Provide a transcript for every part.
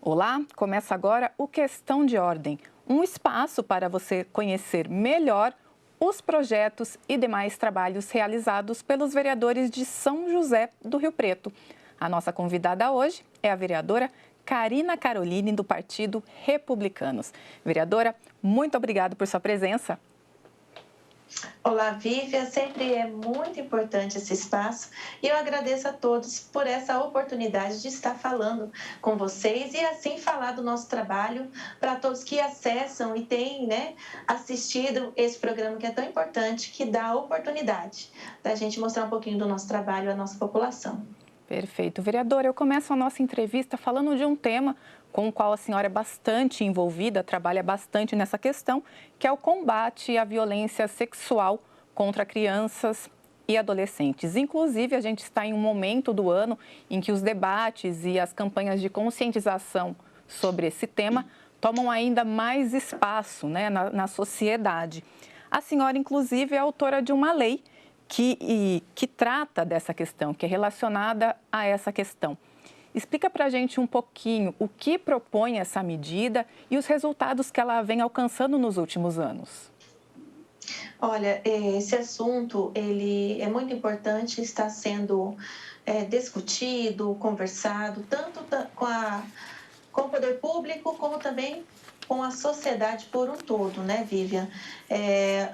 Olá, começa agora o Questão de Ordem, um espaço para você conhecer melhor os projetos e demais trabalhos realizados pelos vereadores de São José do Rio Preto. A nossa convidada hoje é a vereadora Carina Caroline, do Partido Republicanos. Vereadora, muito obrigada por sua presença. Olá, Vívia, sempre é muito importante esse espaço e eu agradeço a todos por essa oportunidade de estar falando com vocês e assim falar do nosso trabalho para todos que acessam e têm, assistido esse programa que é tão importante, que dá a oportunidade da gente mostrar um pouquinho do nosso trabalho à nossa população. Perfeito. Vereadora, eu começo a nossa entrevista falando de um tema com o qual a senhora é bastante envolvida, trabalha bastante nessa questão, que é o combate à violência sexual contra crianças e adolescentes. Inclusive, a gente está em um momento do ano em que os debates e as campanhas de conscientização sobre esse tema tomam ainda mais espaço, na sociedade. A senhora, inclusive, é autora de uma lei que trata dessa questão, que é relacionada a essa questão. Explica para a gente um pouquinho o que propõe essa medida e os resultados que ela vem alcançando nos últimos anos. Olha, esse assunto ele é muito importante, está sendo discutido, conversado, tanto com o poder público, como também com a sociedade por um todo, né, Vivian?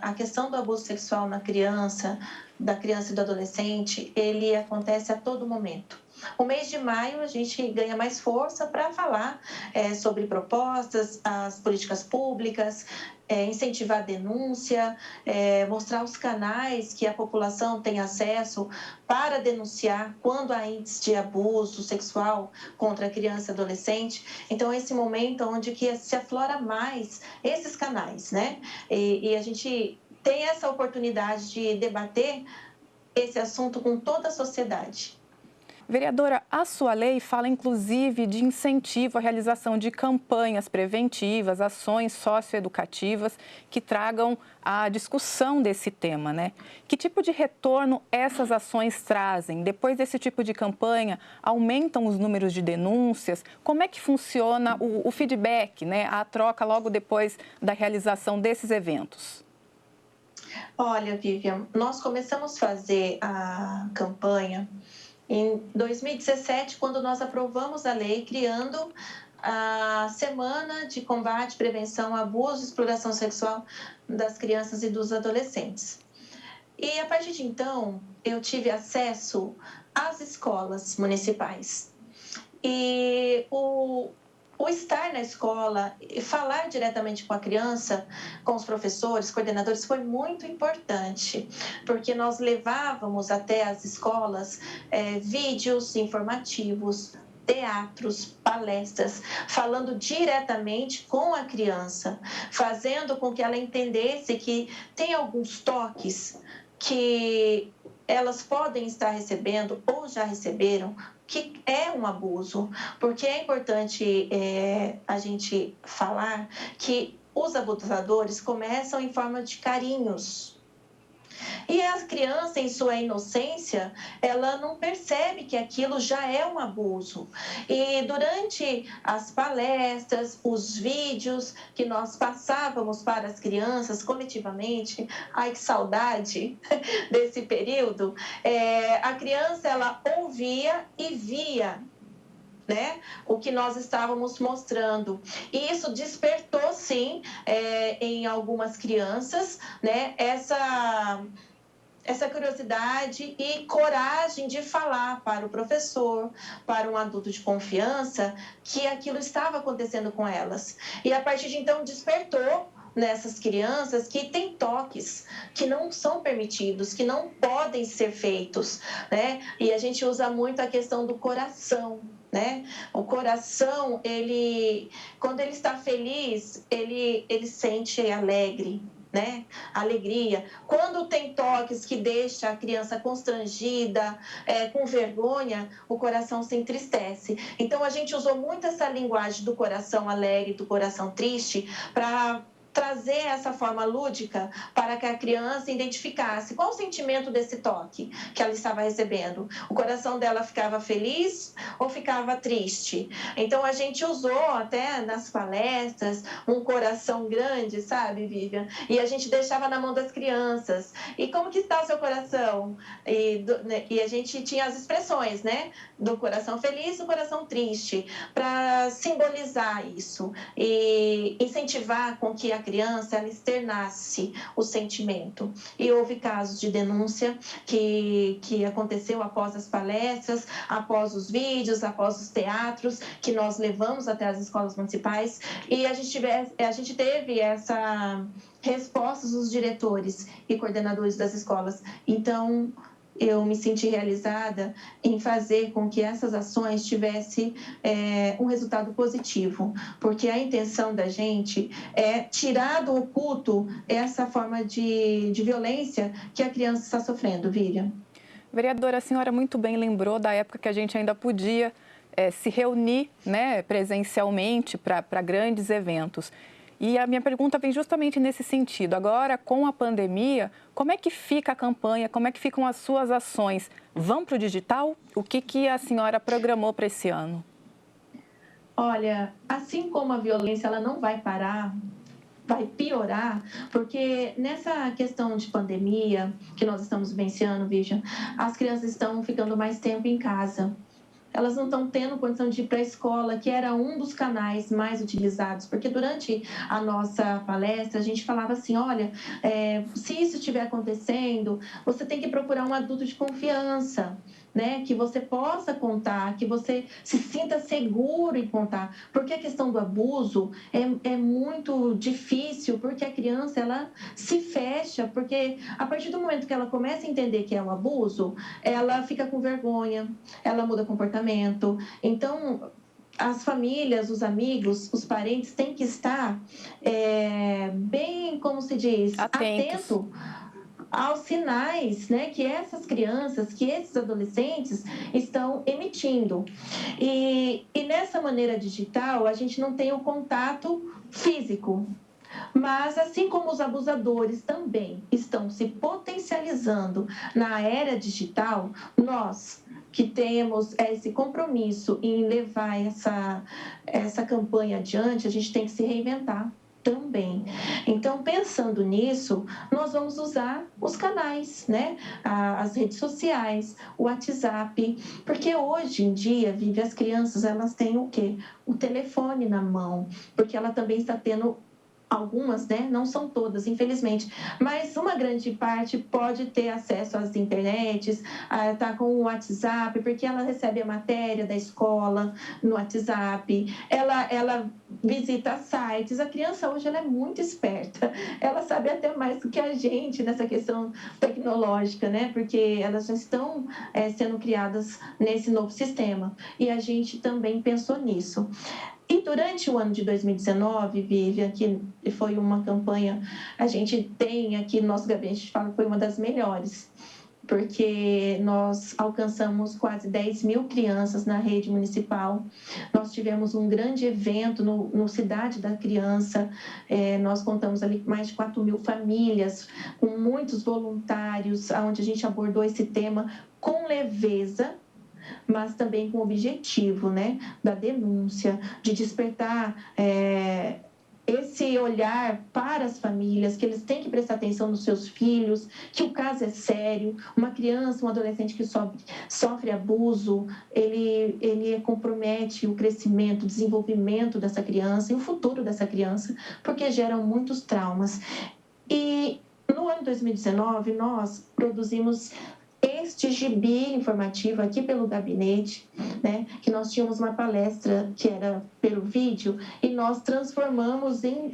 A questão do abuso sexual da criança e do adolescente, ele acontece a todo momento. O mês de maio a gente ganha mais força para falar sobre propostas, as políticas públicas, incentivar a denúncia, mostrar os canais que a população tem acesso para denunciar quando há índice de abuso sexual contra a criança e adolescente. Então, esse momento onde que se aflora mais esses canais, né? E a gente tem essa oportunidade de debater esse assunto com toda a sociedade. Vereadora, a sua lei fala inclusive de incentivo à realização de campanhas preventivas, ações socioeducativas que tragam a discussão desse tema, né? Que tipo de retorno essas ações trazem? Depois desse tipo de campanha, aumentam os números de denúncias? Como é que funciona o feedback, né? A troca logo depois da realização desses eventos? Olha, Vivian, nós começamos a fazer a campanha em 2017, quando nós aprovamos a lei criando a Semana de Combate, Prevenção, Abuso e Exploração Sexual das Crianças e dos Adolescentes. E a partir de então, eu tive acesso às escolas municipais. E o estar na escola e falar diretamente com a criança, com os professores, coordenadores, foi muito importante, porque nós levávamos até as escolas vídeos informativos, teatros, palestras, falando diretamente com a criança, fazendo com que ela entendesse que tem alguns toques que elas podem estar recebendo ou já receberam, que é um abuso, porque é importante a gente falar que os abusadores começam em forma de carinhos. E a criança, em sua inocência, ela não percebe que aquilo já é um abuso. E durante as palestras, os vídeos que nós passávamos para as crianças coletivamente, ai que saudade desse período, a criança ela ouvia e via, né, o que nós estávamos mostrando. E isso despertou, sim, em algumas crianças, né, essa curiosidade e coragem de falar para o professor, para um adulto de confiança, que aquilo estava acontecendo com elas. E a partir de então despertou nessas crianças que tem toques que não são permitidos, que não podem ser feitos, né? E a gente usa muito a questão do coração, né? O coração, quando ele está feliz, ele sente alegre, né? Alegria. Quando tem toques que deixa a criança constrangida, com vergonha, o coração se entristece. Então, a gente usou muito essa linguagem do coração alegre, do coração triste, para trazer essa forma lúdica para que a criança identificasse qual o sentimento desse toque que ela estava recebendo. O coração dela ficava feliz ou ficava triste? Então, a gente usou até nas palestras um coração grande, sabe, Vivian? E a gente deixava na mão das crianças. E como que está o seu coração? E a gente tinha as expressões, né? Do coração feliz e do coração triste, para simbolizar isso e incentivar com que a criança ela externasse o sentimento. E houve casos de denúncia que aconteceu após as palestras, após os vídeos, após os teatros que nós levamos até as escolas municipais, e a gente teve essa respostas dos diretores e coordenadores das escolas. Então, eu me senti realizada em fazer com que essas ações tivessem um resultado positivo, porque a intenção da gente é tirar do oculto essa forma de violência que a criança está sofrendo, Vivian. Vereadora, a senhora muito bem lembrou da época que a gente ainda podia se reunir, né, presencialmente para grandes eventos. E a minha pergunta vem justamente nesse sentido. Agora, com a pandemia, como é que fica a campanha? Como é que ficam as suas ações? Vão para o digital? O que a senhora programou para esse ano? Olha, assim como a violência ela não vai parar, vai piorar, porque nessa questão de pandemia que nós estamos vivenciando, Vivian, as crianças estão ficando mais tempo em casa. Elas não estão tendo condição de ir para a escola, que era um dos canais mais utilizados, porque durante a nossa palestra a gente falava assim, olha, se isso estiver acontecendo, você tem que procurar um adulto de confiança, né? Que você possa contar, que você se sinta seguro em contar, porque a questão do abuso é muito difícil, porque a criança ela se fecha, porque a partir do momento que ela começa a entender que é o abuso, ela fica com vergonha, ela muda comportamento. Então, as famílias, os amigos, os parentes têm que estar bem, como se diz, Atentos. atento aos sinais, né, que essas crianças, que esses adolescentes estão emitindo. E nessa maneira digital, a gente não tem o contato físico. Mas, assim como os abusadores também estão se potencializando na era digital, nós que temos esse compromisso em levar essa campanha adiante, a gente tem que se reinventar também. Então, pensando nisso, nós vamos usar os canais, né? As redes sociais, o WhatsApp, porque hoje em dia, Vive, as crianças, elas têm o quê? O telefone na mão, porque ela também está tendo algumas, né? Não são todas, infelizmente, mas uma grande parte pode ter acesso às internets, tá com o WhatsApp, porque ela recebe a matéria da escola no WhatsApp, ela visita sites. A criança hoje ela é muito esperta, ela sabe até mais do que a gente nessa questão tecnológica, né? Porque elas já estão sendo criadas nesse novo sistema, e a gente também pensou nisso. E durante o ano de 2019, Vivian, que foi uma campanha, a gente tem aqui no nosso gabinete, a gente fala que foi uma das melhores, porque nós alcançamos quase 10 mil crianças na rede municipal. Nós tivemos um grande evento no Cidade da Criança, nós contamos ali com mais de 4 mil famílias, com muitos voluntários, onde a gente abordou esse tema com leveza, mas também com o objetivo, né, da denúncia, de despertar esse olhar para as famílias, que eles têm que prestar atenção nos seus filhos, que o caso é sério. Uma criança, um adolescente que sofre abuso, ele compromete o crescimento, o desenvolvimento dessa criança e o futuro dessa criança, porque geram muitos traumas. E no ano 2019, nós produzimos este gibi informativo aqui pelo gabinete, né, que nós tínhamos uma palestra que era pelo vídeo e nós transformamos em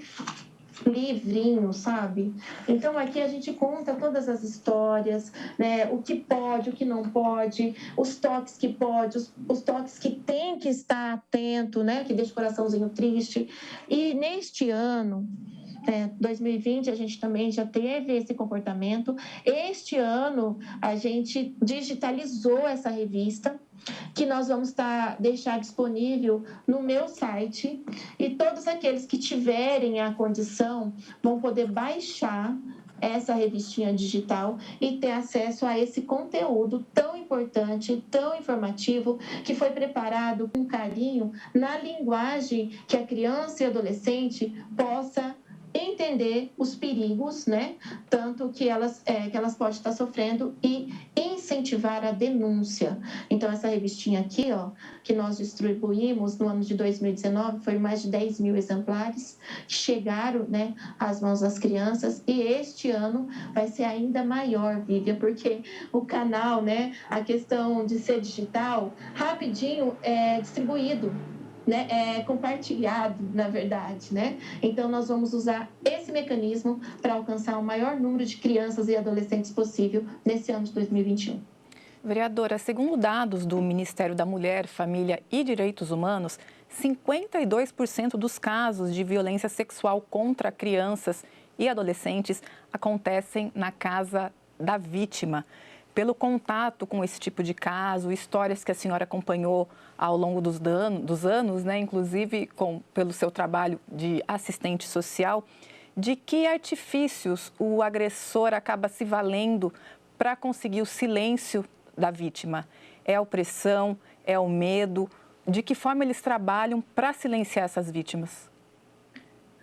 livrinho, sabe? Então aqui a gente conta todas as histórias, né, o que pode, o que não pode, os toques que pode, os toques que tem que estar atento, né, que deixa o coraçãozinho triste. E neste ano 2020 a gente também já teve esse comportamento. Este ano a gente digitalizou essa revista, que nós vamos deixar disponível no meu site, e todos aqueles que tiverem a condição vão poder baixar essa revistinha digital e ter acesso a esse conteúdo tão importante, tão informativo, que foi preparado com carinho na linguagem que a criança e adolescente possa entender os perigos, né? Tanto que elas podem estar sofrendo, e incentivar a denúncia. Então, essa revistinha aqui, ó, que nós distribuímos no ano de 2019, foi mais de 10 mil exemplares que chegaram, né, às mãos das crianças, e este ano vai ser ainda maior, Vivian, porque o canal, né, a questão de ser digital, rapidinho é distribuído, né, é compartilhado, na verdade, né? Então, nós vamos usar esse mecanismo para alcançar o maior número de crianças e adolescentes possível nesse ano de 2021. Vereadora, segundo dados do Ministério da Mulher, Família e Direitos Humanos, 52% dos casos de violência sexual contra crianças e adolescentes acontecem na casa da vítima. Pelo contato com esse tipo de caso, histórias que a senhora acompanhou ao longo dos anos, né, inclusive pelo seu trabalho de assistente social, de que artifícios o agressor acaba se valendo para conseguir o silêncio da vítima? É a opressão? É o medo? De que forma eles trabalham para silenciar essas vítimas?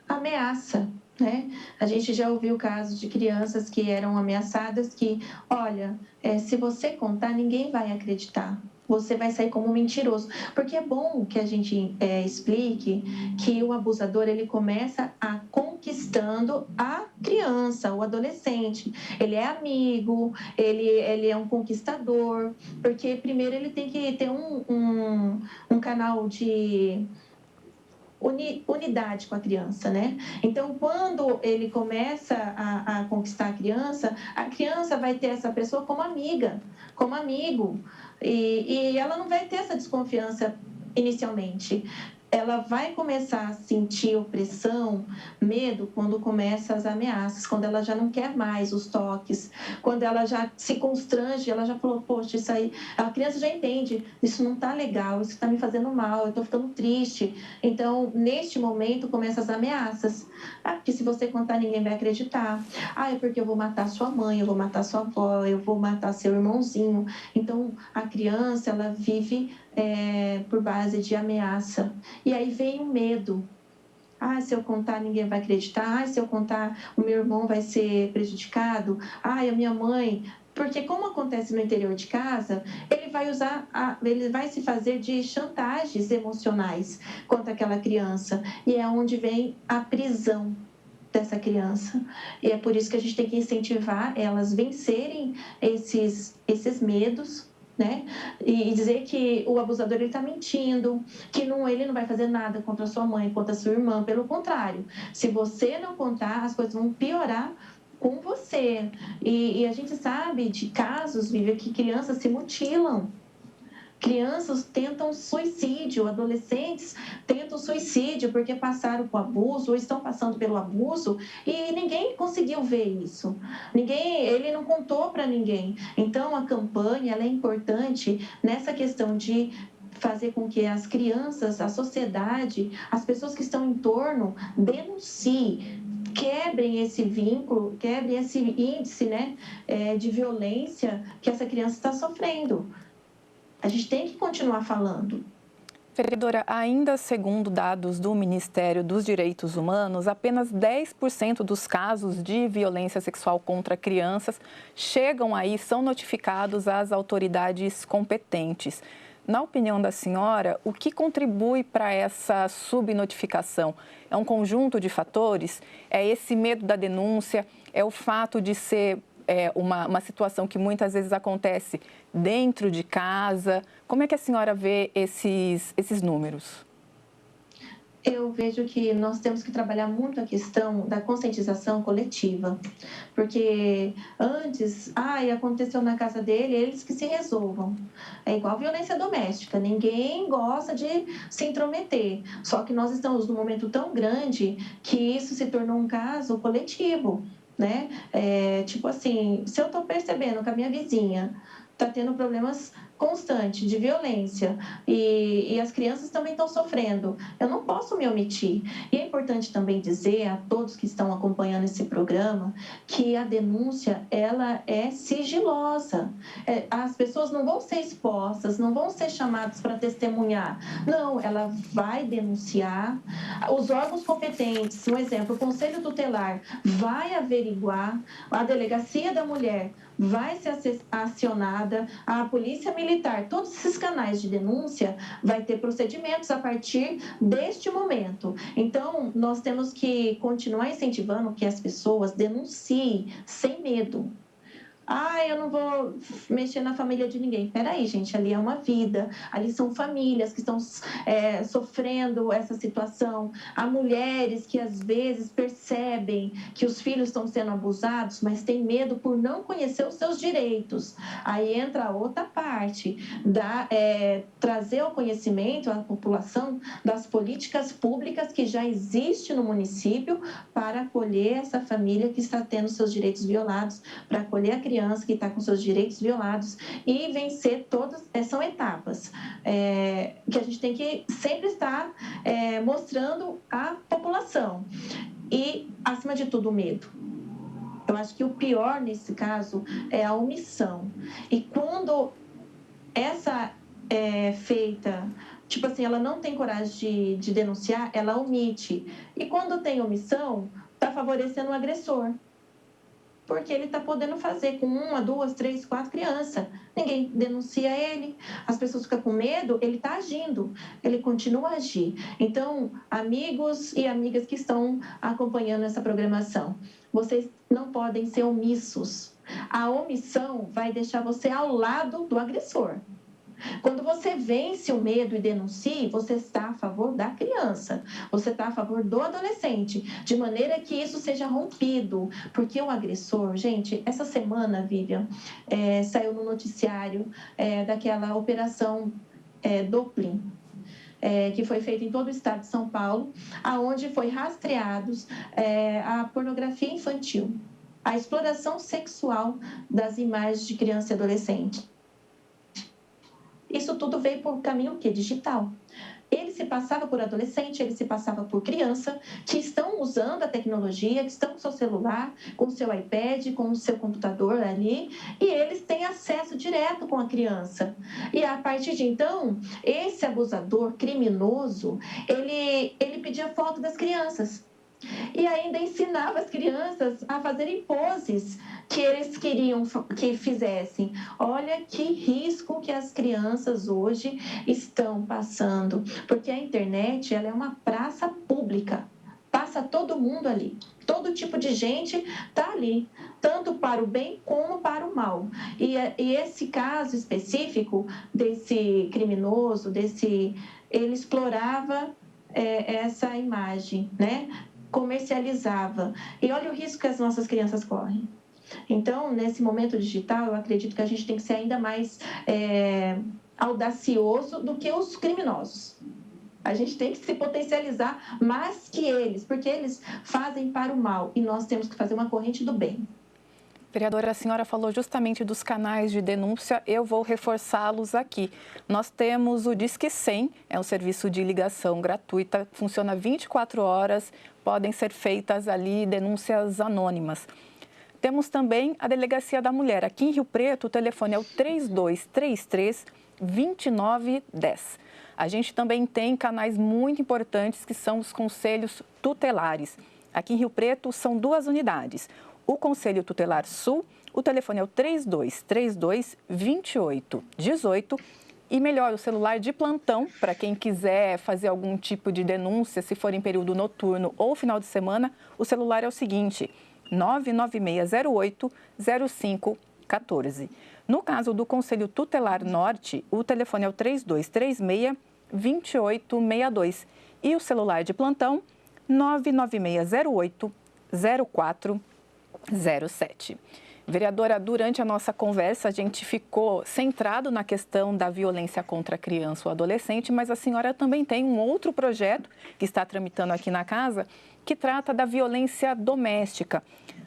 Ameaça, né? A gente já ouviu casos de crianças que eram ameaçadas que, olha, se você contar, ninguém vai acreditar. Você vai sair como mentiroso. Porque é bom que a gente explique que o abusador, ele começa a conquistando a criança, o adolescente. Ele é amigo, ele é um conquistador, porque primeiro ele tem que ter um canal de unidade com a criança, né? Então, quando ele começa a conquistar a criança vai ter essa pessoa como amiga, como amigo, e ela não vai ter essa desconfiança inicialmente. Ela vai começar a sentir opressão, medo, quando começam as ameaças, quando ela já não quer mais os toques, quando ela já se constrange, ela já falou, poxa, isso aí, a criança já entende, isso não está legal, isso está me fazendo mal, eu estou ficando triste. Então, neste momento, começam as ameaças. Ah, porque se você contar, ninguém vai acreditar. Ah, é porque eu vou matar sua mãe, eu vou matar sua avó, eu vou matar seu irmãozinho. Então, a criança, ela vive por base de ameaça. E aí vem o medo. Ah, se eu contar, ninguém vai acreditar. Ah, se eu contar, o meu irmão vai ser prejudicado. Ah, a minha mãe... Porque como acontece no interior de casa, ele vai se fazer de chantagens emocionais contra aquela criança. E é onde vem a prisão dessa criança. E é por isso que a gente tem que incentivar elas vencerem esses medos, né? E dizer que o abusador ele está mentindo, que ele não vai fazer nada contra a sua mãe, contra a sua irmã. Pelo contrário, se você não contar, as coisas vão piorar com você. E a gente sabe de casos, Vivian, que crianças se mutilam. Crianças tentam suicídio, adolescentes tentam suicídio porque passaram por abuso ou estão passando pelo abuso, e ninguém conseguiu ver isso. Ele não contou para ninguém. Então, a campanha ela é importante nessa questão de fazer com que as crianças, a sociedade, as pessoas que estão em torno denunciem, quebrem esse vínculo, quebrem esse índice, né, de violência que essa criança está sofrendo. A gente tem que continuar falando. Vereadora, ainda segundo dados do Ministério dos Direitos Humanos, apenas 10% dos casos de violência sexual contra crianças chegam aí, são notificados às autoridades competentes. Na opinião da senhora, o que contribui para essa subnotificação? É um conjunto de fatores? É esse medo da denúncia? É o fato de ser uma situação que muitas vezes acontece dentro de casa? Como é que a senhora vê esses números? Eu vejo que nós temos que trabalhar muito a questão da conscientização coletiva, porque antes, aconteceu na casa dele, eles que se resolvam. É igual violência doméstica, ninguém gosta de se intrometer, só que nós estamos num momento tão grande que isso se tornou um caso coletivo, né? Tipo assim, se eu estou percebendo que a minha vizinha está tendo problemas constante de violência e as crianças também estão sofrendo, eu não posso me omitir. E é importante também dizer a todos que estão acompanhando esse programa que a denúncia, ela é sigilosa. As pessoas não vão ser expostas, não vão ser chamadas para testemunhar. Não, ela vai denunciar. Os órgãos competentes, um exemplo, o Conselho Tutelar vai averiguar, a Delegacia da Mulher vai ser acionada, a Polícia Militar, todos esses canais de denúncia vai ter procedimentos a partir deste momento. Então, nós temos que continuar incentivando que as pessoas denunciem sem medo. Eu não vou mexer na família de ninguém. Peraí, gente, ali é uma vida, ali são famílias que estão sofrendo essa situação. Há mulheres que às vezes percebem que os filhos estão sendo abusados, mas têm medo por não conhecer os seus direitos. Aí entra a outra parte, trazer ao conhecimento à população das políticas públicas que já existem no município para acolher essa família que está tendo seus direitos violados, para acolher a criança que está com seus direitos violados e vencer todas, são etapas que a gente tem que sempre estar mostrando à população. E, acima de tudo, o medo. Eu acho que o pior nesse caso é a omissão. E quando essa é feita, tipo assim, ela não tem coragem de denunciar, ela omite. E quando tem omissão, está favorecendo o agressor. Porque ele está podendo fazer com 1, 2, 3, 4 crianças. Ninguém denuncia ele, as pessoas ficam com medo, ele está agindo, ele continua a agir. Então, amigos e amigas que estão acompanhando essa programação, vocês não podem ser omissos. A omissão vai deixar você ao lado do agressor. Quando você vence o medo e denuncia, você está a favor da criança, você está a favor do adolescente, de maneira que isso seja rompido, porque o agressor, gente, essa semana, Vivian, saiu no noticiário daquela operação Doppler, que foi feita em todo o estado de São Paulo, aonde foi rastreados a pornografia infantil, a exploração sexual das imagens de criança e adolescente. Isso tudo veio por caminho digital. Ele se passava por adolescente, ele se passava por criança, que estão usando a tecnologia, que estão com o seu celular, com o seu iPad, com o seu computador ali, e eles têm acesso direto com a criança. E a partir de então, esse abusador criminoso, ele pedia foto das crianças. E ainda ensinava as crianças a fazerem poses que eles queriam que fizessem. Olha que risco que as crianças hoje estão passando, porque a internet, ela é uma praça pública, passa todo mundo ali, todo tipo de gente está ali, tanto para o bem como para o mal. E esse caso específico desse criminoso, ele explorava essa imagem, né? Comercializava. E olha o risco que as nossas crianças correm. Então, nesse momento digital, eu acredito que a gente tem que ser ainda mais audacioso do que os criminosos. A gente tem que se potencializar mais que eles, porque eles fazem para o mal e nós temos que fazer uma corrente do bem. Vereadora, a senhora falou justamente dos canais de denúncia, eu vou reforçá-los aqui. Nós temos o Disque 100, é um serviço de ligação gratuita, funciona 24 horas, podem ser feitas ali denúncias anônimas. Temos também a Delegacia da Mulher. Aqui em Rio Preto, o telefone é o 3233-2910. A gente também tem canais muito importantes que são os conselhos tutelares. Aqui em Rio Preto são 2 unidades. O Conselho Tutelar Sul, o telefone é o 3232-2818 e melhor, o celular de plantão, para quem quiser fazer algum tipo de denúncia, se for em período noturno ou final de semana, o celular é o seguinte, 99608-0514. No caso do Conselho Tutelar Norte, o telefone é o 3236-2862 e o celular de plantão 99608-0407. Vereadora, durante a nossa conversa, a gente ficou centrado na questão da violência contra a criança ou adolescente, mas a senhora também tem um outro projeto que está tramitando aqui na casa, que trata da violência doméstica.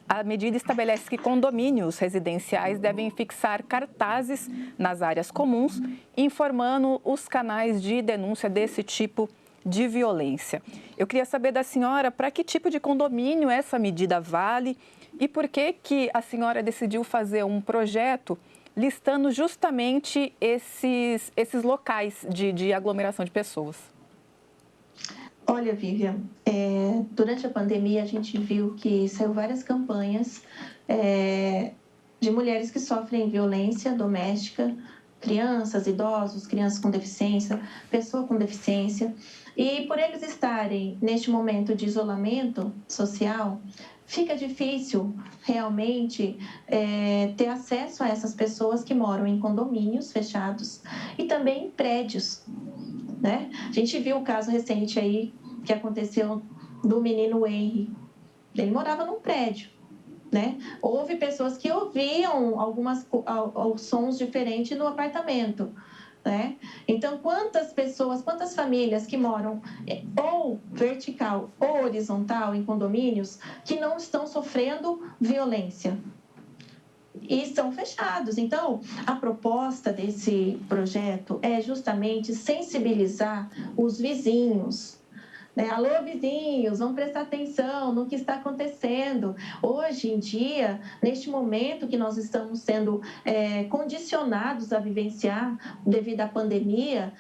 A medida estabelece que condomínios residenciais devem fixar cartazes nas áreas comuns, informando os canais de denúncia desse tipo de violência. Eu queria saber da senhora para que tipo de condomínio essa medida vale e por que a senhora decidiu fazer um projeto listando justamente esses locais de aglomeração de pessoas. Olha, Vivian, durante a pandemia a gente viu que saiu várias campanhas de mulheres que sofrem violência doméstica, crianças, idosos, crianças com deficiência, pessoa com deficiência. E por eles estarem neste momento de isolamento social, fica difícil realmente ter acesso a essas pessoas que moram em condomínios fechados e também em prédios, né? A gente viu o caso recente aí que aconteceu do menino Henry. Ele morava num prédio, né? Houve pessoas que ouviam alguns sons diferentes no apartamento, né? Então, quantas pessoas, quantas famílias que moram ou vertical ou horizontal em condomínios que não estão sofrendo violência? E estão fechados. Então, a proposta desse projeto é justamente sensibilizar os vizinhos, né? Alô, vizinhos, vamos prestar atenção no que está acontecendo. Hoje em dia, neste momento que nós estamos sendo condicionados a vivenciar devido à pandemia,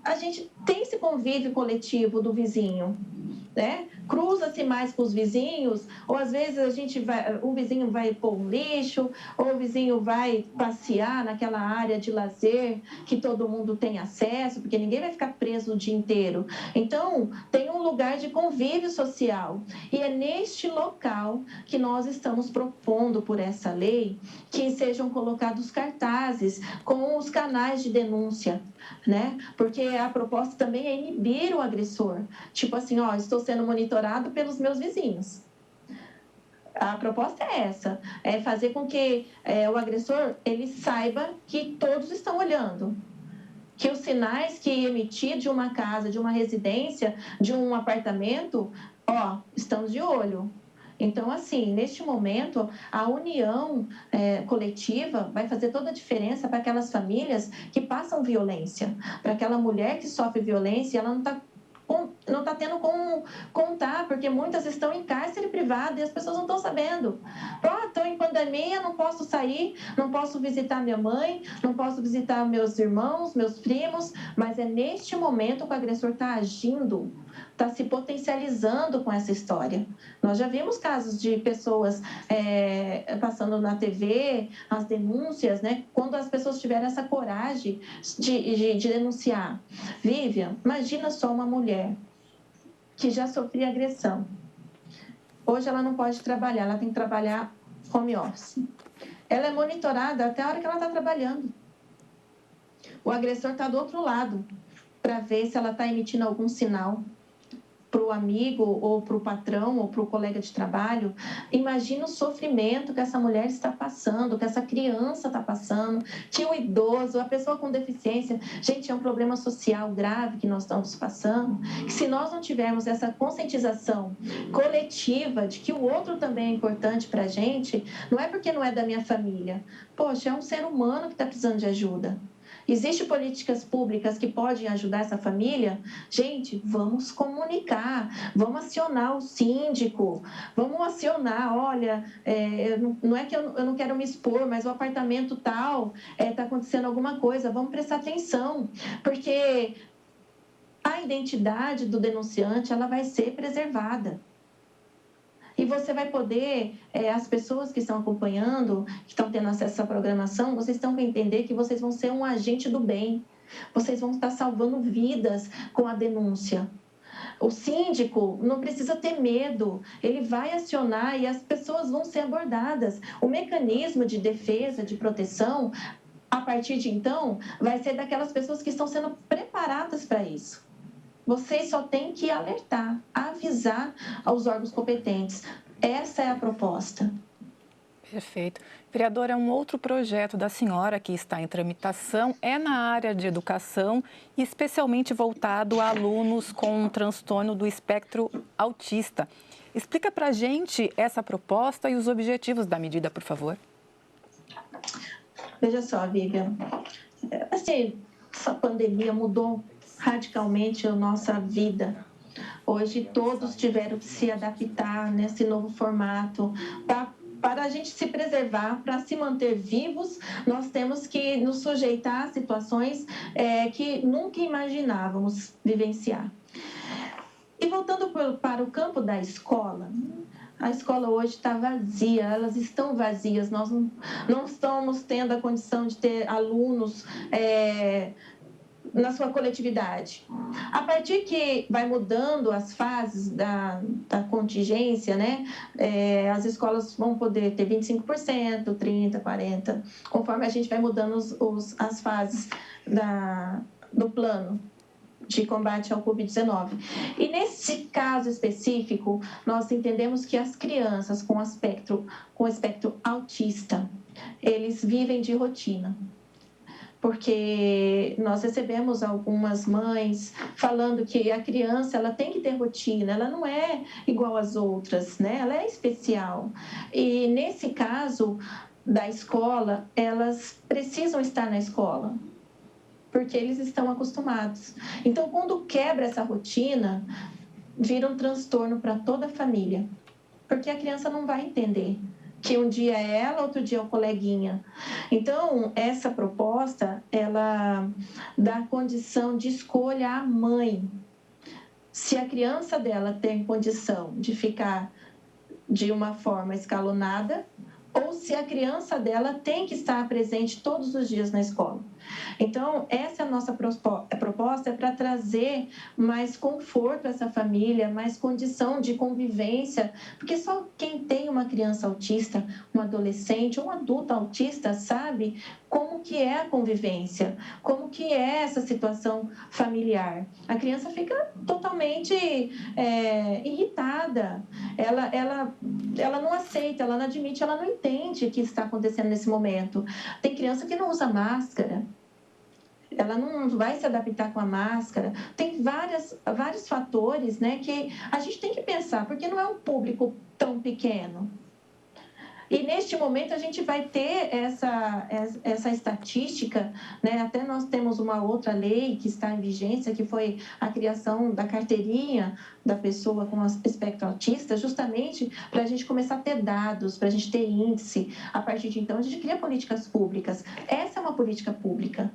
a gente tem esse convívio coletivo do vizinho, né? Cruza-se mais com os vizinhos, ou às vezes o vizinho vai pôr um lixo, ou o vizinho vai passear naquela área de lazer que todo mundo tem acesso, porque ninguém vai ficar preso o dia inteiro. Então, tem um lugar de convívio social. E é neste local que nós estamos propondo por essa lei que sejam colocados cartazes com os canais de denúncia, né? Porque a proposta também é inibir o agressor. Tipo assim, ó, estou sendo monitorado pelos meus vizinhos. A proposta é essa, é fazer com que o agressor ele saiba que todos estão olhando, que os sinais que emitir de uma casa, de uma residência, de um apartamento, ó, estamos de olho. Então, assim, neste momento, a união coletiva vai fazer toda a diferença para aquelas famílias que passam violência, para aquela mulher que sofre violência e ela não está tendo como contar, porque muitas estão em cárcere privado e as pessoas não estão sabendo. Estou em pandemia, não posso sair, não posso visitar minha mãe, não posso visitar meus irmãos, meus primos, mas é neste momento que o agressor está agindo, está se potencializando com essa história. Nós já vimos casos de pessoas passando na TV, as denúncias, né? Quando as pessoas tiveram essa coragem de denunciar. Vivian, imagina só uma mulher que já sofria agressão. Hoje ela não pode trabalhar, ela tem que trabalhar home office. Ela é monitorada até a hora que ela está trabalhando. O agressor está do outro lado para ver se ela está emitindo algum sinal para o amigo, ou para o patrão, ou para o colega de trabalho. Imagina o sofrimento que essa mulher está passando, que essa criança está passando, que o idoso, a pessoa com deficiência. Gente, é um problema social grave que nós estamos passando, que se nós não tivermos essa conscientização coletiva de que o outro também é importante para a gente, não é porque não é da minha família. Poxa, é um ser humano que está precisando de ajuda. Existem políticas públicas que podem ajudar essa família? Gente, vamos comunicar, vamos acionar o síndico, vamos acionar, olha, não é que eu não quero me expor, mas o apartamento tal está acontecendo alguma coisa, vamos prestar atenção, porque a identidade do denunciante ela vai ser preservada. E você vai poder, as pessoas que estão acompanhando, que estão tendo acesso a essa programação, vocês estão a entender que vocês vão ser um agente do bem. Vocês vão estar salvando vidas com a denúncia. O síndico não precisa ter medo, ele vai acionar e as pessoas vão ser abordadas. O mecanismo de defesa, de proteção, a partir de então, vai ser daquelas pessoas que estão sendo preparadas para isso. Vocês só têm que alertar, avisar aos órgãos competentes. Essa é a proposta. Perfeito. Vereadora, um outro projeto da senhora que está em tramitação é na área de educação, especialmente voltado a alunos com transtorno do espectro autista. Explica para a gente essa proposta e os objetivos da medida, por favor. Veja só, Vivian, assim, essa pandemia mudou radicalmente a nossa vida. Hoje todos tiveram que se adaptar nesse novo formato. Para a gente se preservar, para se manter vivos, nós temos que nos sujeitar a situações que nunca imaginávamos vivenciar. E voltando para o campo da escola, a escola hoje está vazia, elas estão vazias, nós não estamos tendo a condição de ter alunos na sua coletividade. A partir que vai mudando as fases da contingência, né, as escolas vão poder ter 25%, 30%, 40%, conforme a gente vai mudando as fases do plano de combate ao Covid-19. E nesse caso específico, nós entendemos que as crianças com espectro autista, eles vivem de rotina. Porque nós recebemos algumas mães falando que a criança ela tem que ter rotina, ela não é igual às outras, né? Ela é especial. E nesse caso da escola, elas precisam estar na escola, porque eles estão acostumados. Então, quando quebra essa rotina, vira um transtorno para toda a família, porque a criança não vai entender que um dia é ela, outro dia é o coleguinha. Então, essa proposta, ela dá condição de escolha à mãe. Se a criança dela tem condição de ficar de uma forma escalonada, ou se a criança dela tem que estar presente todos os dias na escola. Então, essa é a nossa proposta, é para trazer mais conforto a essa família, mais condição de convivência, porque só quem tem uma criança autista, um adolescente, um adulto autista, sabe como que é a convivência, como que é essa situação familiar. A criança fica totalmente irritada, ela não aceita, ela não admite, ela não entende o que está acontecendo nesse momento. Tem criança que não usa máscara, ela não vai se adaptar com a máscara. Tem vários fatores, né, que a gente tem que pensar, porque não é um público tão pequeno. E neste momento a gente vai ter essa estatística, né? Até nós temos uma outra lei que está em vigência, que foi a criação da carteirinha da pessoa com espectro autista, justamente para a gente começar a ter dados, para a gente ter índice. A partir de então, a gente cria políticas públicas. Essa é uma política pública,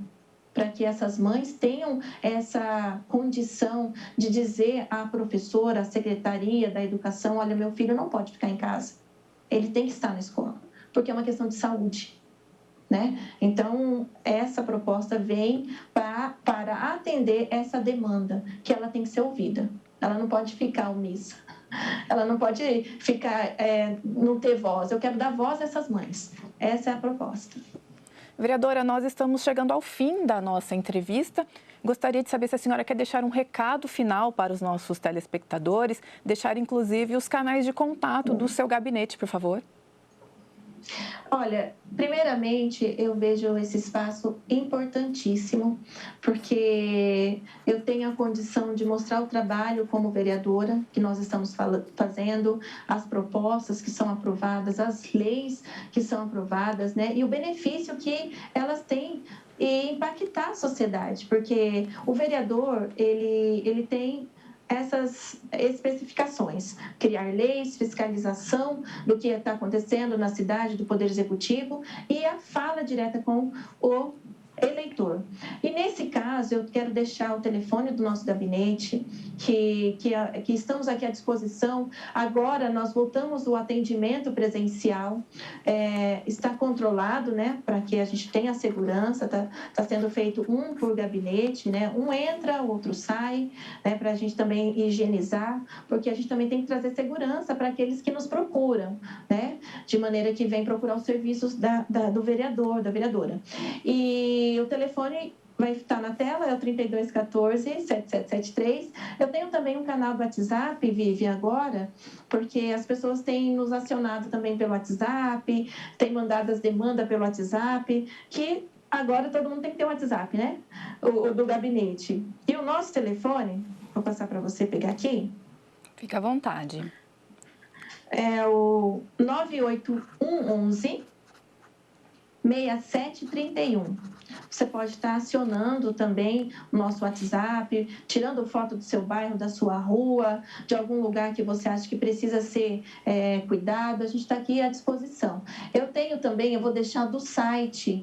para que essas mães tenham essa condição de dizer à professora, à secretaria da educação, olha, meu filho não pode ficar em casa. Ele tem que estar na escola, porque é uma questão de saúde, né? Então, essa proposta vem para atender essa demanda, que ela tem que ser ouvida. Ela não pode ficar omissa, ela não pode ficar, não ter voz. Eu quero dar voz a essas mães. Essa é a proposta. Vereadora, nós estamos chegando ao fim da nossa entrevista. Gostaria de saber se a senhora quer deixar um recado final para os nossos telespectadores, deixar inclusive os canais de contato do seu gabinete, por favor. Olha, primeiramente eu vejo esse espaço importantíssimo, porque eu tenho a condição de mostrar o trabalho como vereadora que nós estamos fazendo, as propostas que são aprovadas, as leis que são aprovadas, né? E o benefício que elas têm e impactar a sociedade, porque o vereador, ele tem essas especificações, criar leis, fiscalização do que está acontecendo na cidade, do Poder Executivo e a fala direta com o eleitor. E nesse caso, eu quero deixar o telefone do nosso gabinete, que estamos aqui à disposição. Agora, nós voltamos o atendimento presencial, está controlado, né, para que a gente tenha segurança, está sendo feito um por gabinete, né, um entra, o outro sai, né, para a gente também higienizar, porque a gente também tem que trazer segurança para aqueles que nos procuram, né, de maneira que vem procurar os serviços do vereador, da vereadora. E o telefone vai estar na tela, é o 3214-7773. Eu tenho também um canal do WhatsApp, Vivi, agora, porque as pessoas têm nos acionado também pelo WhatsApp, têm mandado as demandas pelo WhatsApp, que agora todo mundo tem que ter um WhatsApp, né? O do gabinete. E o nosso telefone, vou passar para você pegar aqui. Fica à vontade. É o 98111 6731. Você pode estar acionando também o nosso WhatsApp, tirando foto do seu bairro, da sua rua, de algum lugar que você acha que precisa ser cuidado. A gente está aqui à disposição. Eu tenho também, eu vou deixar do site,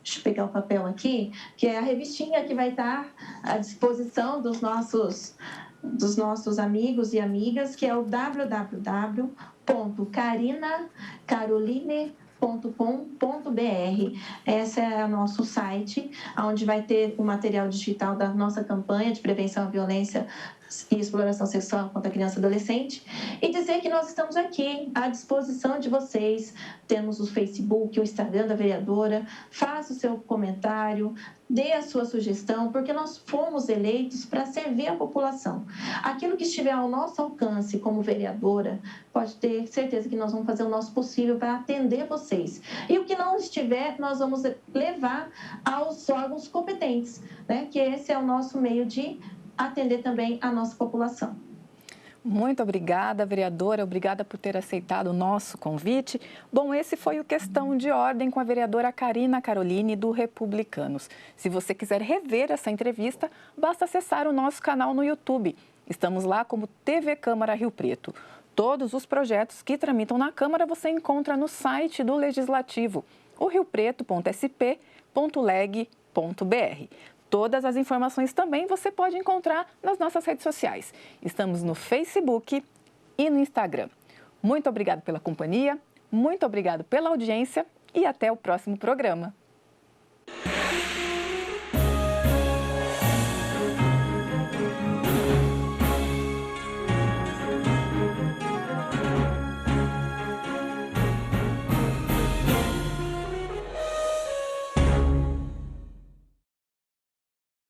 deixa eu pegar o papel aqui, que é a revistinha que vai estar à disposição dos nossos amigos e amigas, que é o www.carinacaroline.com.br. Esse é o nosso site, onde vai ter o material digital da nossa campanha de prevenção à violência e exploração sexual contra a criança e adolescente. E dizer que nós estamos aqui à disposição de vocês. Temos o Facebook, o Instagram da vereadora. Faça o seu comentário, dê a sua sugestão, porque nós fomos eleitos para servir a população. Aquilo que estiver ao nosso alcance como vereadora, pode ter certeza que nós vamos fazer o nosso possível para atender vocês. E o que não estiver, nós vamos levar aos órgãos competentes, né? Que esse é o nosso meio de atender também a nossa população. Muito obrigada, vereadora. Obrigada por ter aceitado o nosso convite. Bom, esse foi o Questão de Ordem com a vereadora Carina Caroline, do Republicanos. Se você quiser rever essa entrevista, basta acessar o nosso canal no YouTube. Estamos lá como TV Câmara Rio Preto. Todos os projetos que tramitam na Câmara você encontra no site do Legislativo, o riopreto.sp.leg.br. Todas as informações também você pode encontrar nas nossas redes sociais. Estamos no Facebook e no Instagram. Muito obrigado pela companhia, muito obrigado pela audiência e até o próximo programa.